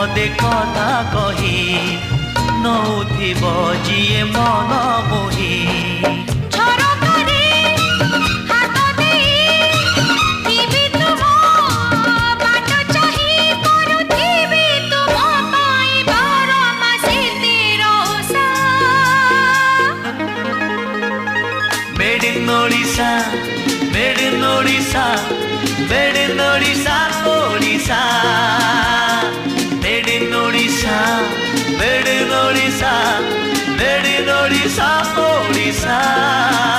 पदे कथा कही नौथिब जिए मन मोही Made in Odisha, made in Odisha, made in Odisha, Odisha. Made in Odisha, made in Odisha, made in Odisha, Odisha.